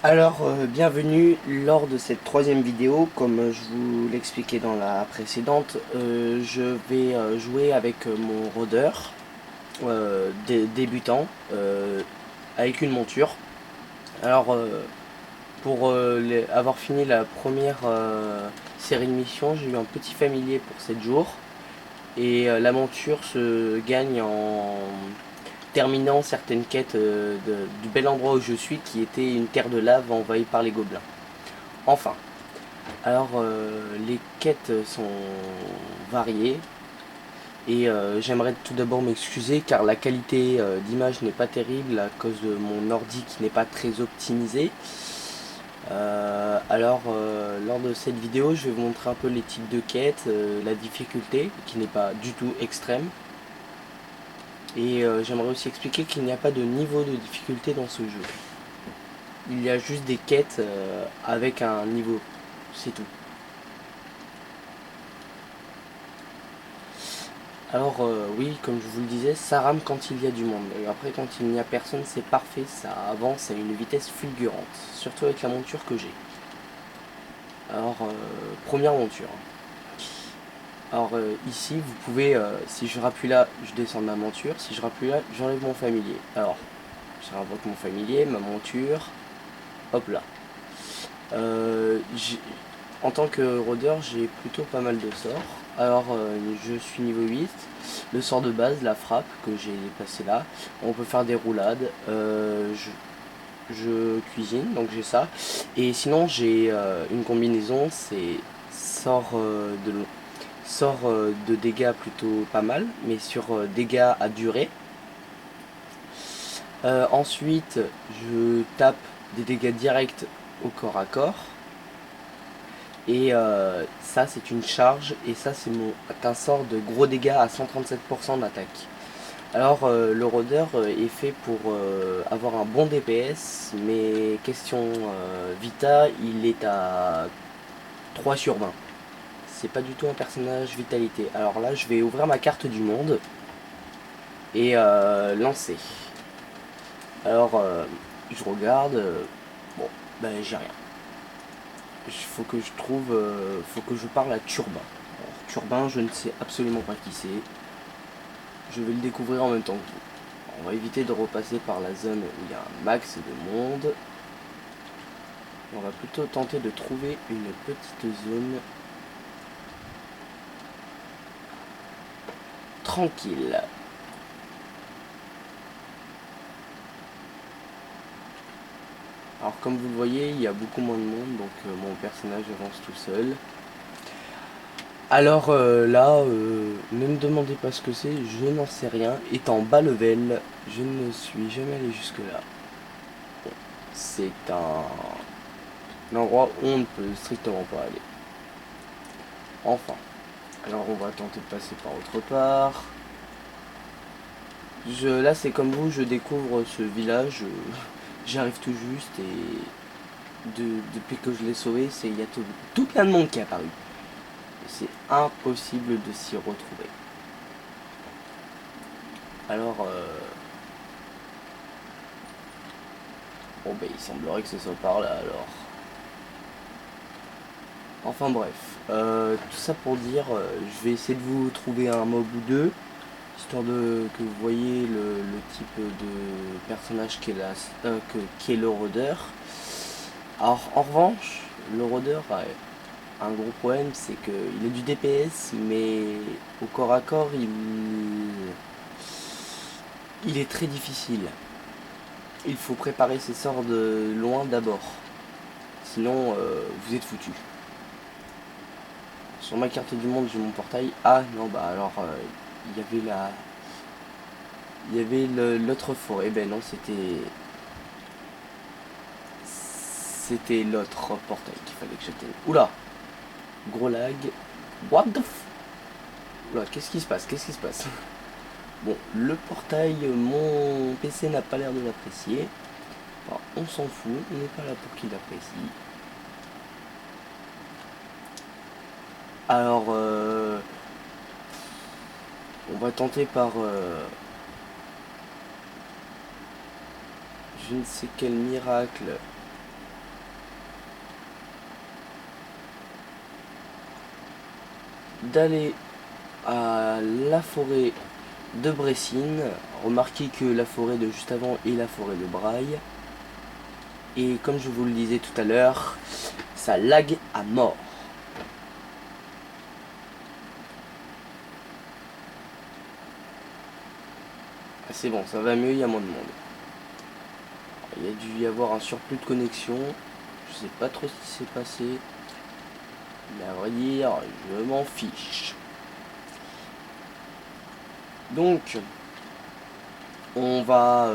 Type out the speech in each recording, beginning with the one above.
Alors, bienvenue lors de cette troisième vidéo. Comme je vous l'expliquais dans la précédente, je vais jouer avec mon rôdeur débutant avec une monture. Alors, pour avoir fini la première série de missions, j'ai eu un petit familier pour 7 jours. Et la monture se gagne en terminant certaines quêtes du bel endroit où je suis, qui était une terre de lave envahie par les gobelins. Enfin, alors les quêtes sont variées et j'aimerais tout d'abord m'excuser car la qualité d'image n'est pas terrible à cause de mon ordi qui n'est pas très optimisé. Lors de cette vidéo, je vais vous montrer un peu les types de quêtes, la difficulté qui n'est pas du tout extrême. Et j'aimerais aussi expliquer qu'il n'y a pas de niveau de difficulté dans ce jeu. Il y a juste des quêtes avec un niveau, c'est tout. Alors oui, comme je vous le disais, ça rame quand il y a du monde. Et après, quand il n'y a personne, c'est parfait, ça avance à une vitesse fulgurante. Surtout avec la monture que j'ai. Alors, première monture. Alors ici, vous pouvez, si je rappuie là, je descends de ma monture. Si je rappuie là, j'enlève mon familier. Alors, je réinvoque mon familier, ma monture. Hop là. J'ai En tant que rôdeur, j'ai plutôt pas mal de sorts. Alors, je suis niveau 8. Le sort de base, la frappe, que j'ai passé là. On peut faire des roulades. Je cuisine, donc j'ai ça. Et sinon, j'ai une combinaison, c'est sort, de dégâts plutôt pas mal, mais sur dégâts à durée. Ensuite, je tape des dégâts directs au corps à corps. Et ça c'est une charge et ça c'est un sort de gros dégâts à 137% d'attaque. Alors le rôdeur est fait pour avoir un bon DPS, mais question Vita, il est à 3 sur 20. C'est pas du tout un personnage vitalité. Alors là je vais ouvrir ma carte du monde et lancer. Alors je regarde, bon ben j'ai rien. Il faut que je trouve, faut que je parle à Turbin. Alors, Turbin, je ne sais absolument pas qui c'est. Je vais le découvrir en même temps que vous. On va éviter de repasser par la zone où il y a un max de monde. On va plutôt tenter de trouver une petite zone tranquille. Alors comme vous le voyez, il y a beaucoup moins de monde, donc mon personnage avance tout seul. Alors là, ne me demandez pas ce que c'est, je n'en sais rien. Étant bas level, je ne suis jamais allé jusque là. C'est un endroit où on ne peut strictement pas aller. Enfin, alors on va tenter de passer par autre part. Là c'est comme vous, je découvre ce village, j'arrive tout juste et depuis que je l'ai sauvé, il y a tout plein de monde qui est apparu. C'est impossible de s'y retrouver. Alors, bon ben il semblerait que ce soit par là alors. Enfin bref, tout ça pour dire, je vais essayer de vous trouver un mob ou deux, histoire que vous voyez le type de personnage qui est le rôdeur. Alors en revanche, le rôdeur a un gros problème, c'est qu'il a du DPS, mais au corps à corps, il est très difficile. Il faut préparer ses sorts de loin d'abord, sinon vous êtes foutu. Sur ma carte du monde, j'ai mon portail. Ah non, bah alors, il y avait l'autre forêt. Ben non, c'était l'autre portail qu'il fallait que j'atteigne. Oula, gros lag. What the f... Oula, qu'est-ce qui se passe? Qu'est-ce qui se passe? Bon, le portail, mon PC n'a pas l'air de l'apprécier. Enfin, on s'en fout, on n'est pas là pour qu'il l'apprécie. Alors, on va tenter par je ne sais quel miracle d'aller à la forêt de Bressines. Remarquez que la forêt de juste avant est la forêt de Braille. Et comme je vous le disais tout à l'heure, ça lag à mort. Ah, c'est bon, ça va mieux, il y a moins de monde. Il y a dû y avoir un surplus de connexion. Je sais pas trop ce qui s'est passé. Mais à vrai dire, je m'en fiche. Donc, on va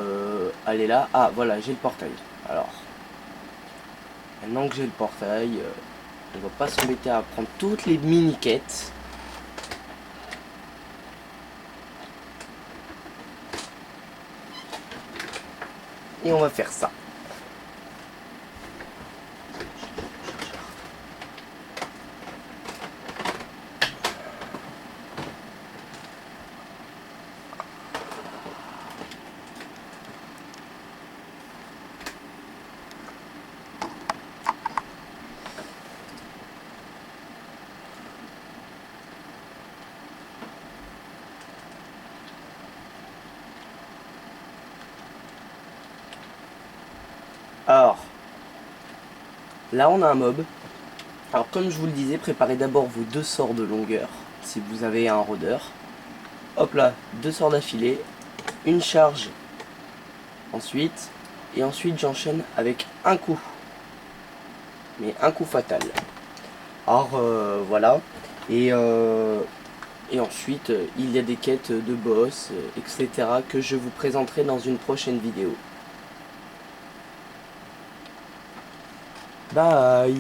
aller là. Ah, voilà, j'ai le portail. Alors, maintenant que j'ai le portail, on va pas s'embêter à prendre toutes les mini-quêtes. Et on va faire ça. Alors, là on a un mob. Alors comme je vous le disais, préparez d'abord vos 2 sorts de longueur, si vous avez un rôdeur. Hop là, 2 sorts d'affilée, une charge ensuite, et ensuite j'enchaîne avec un coup. Mais un coup fatal. Alors voilà, et ensuite il y a des quêtes de boss, etc. que je vous présenterai dans une prochaine vidéo. Bye.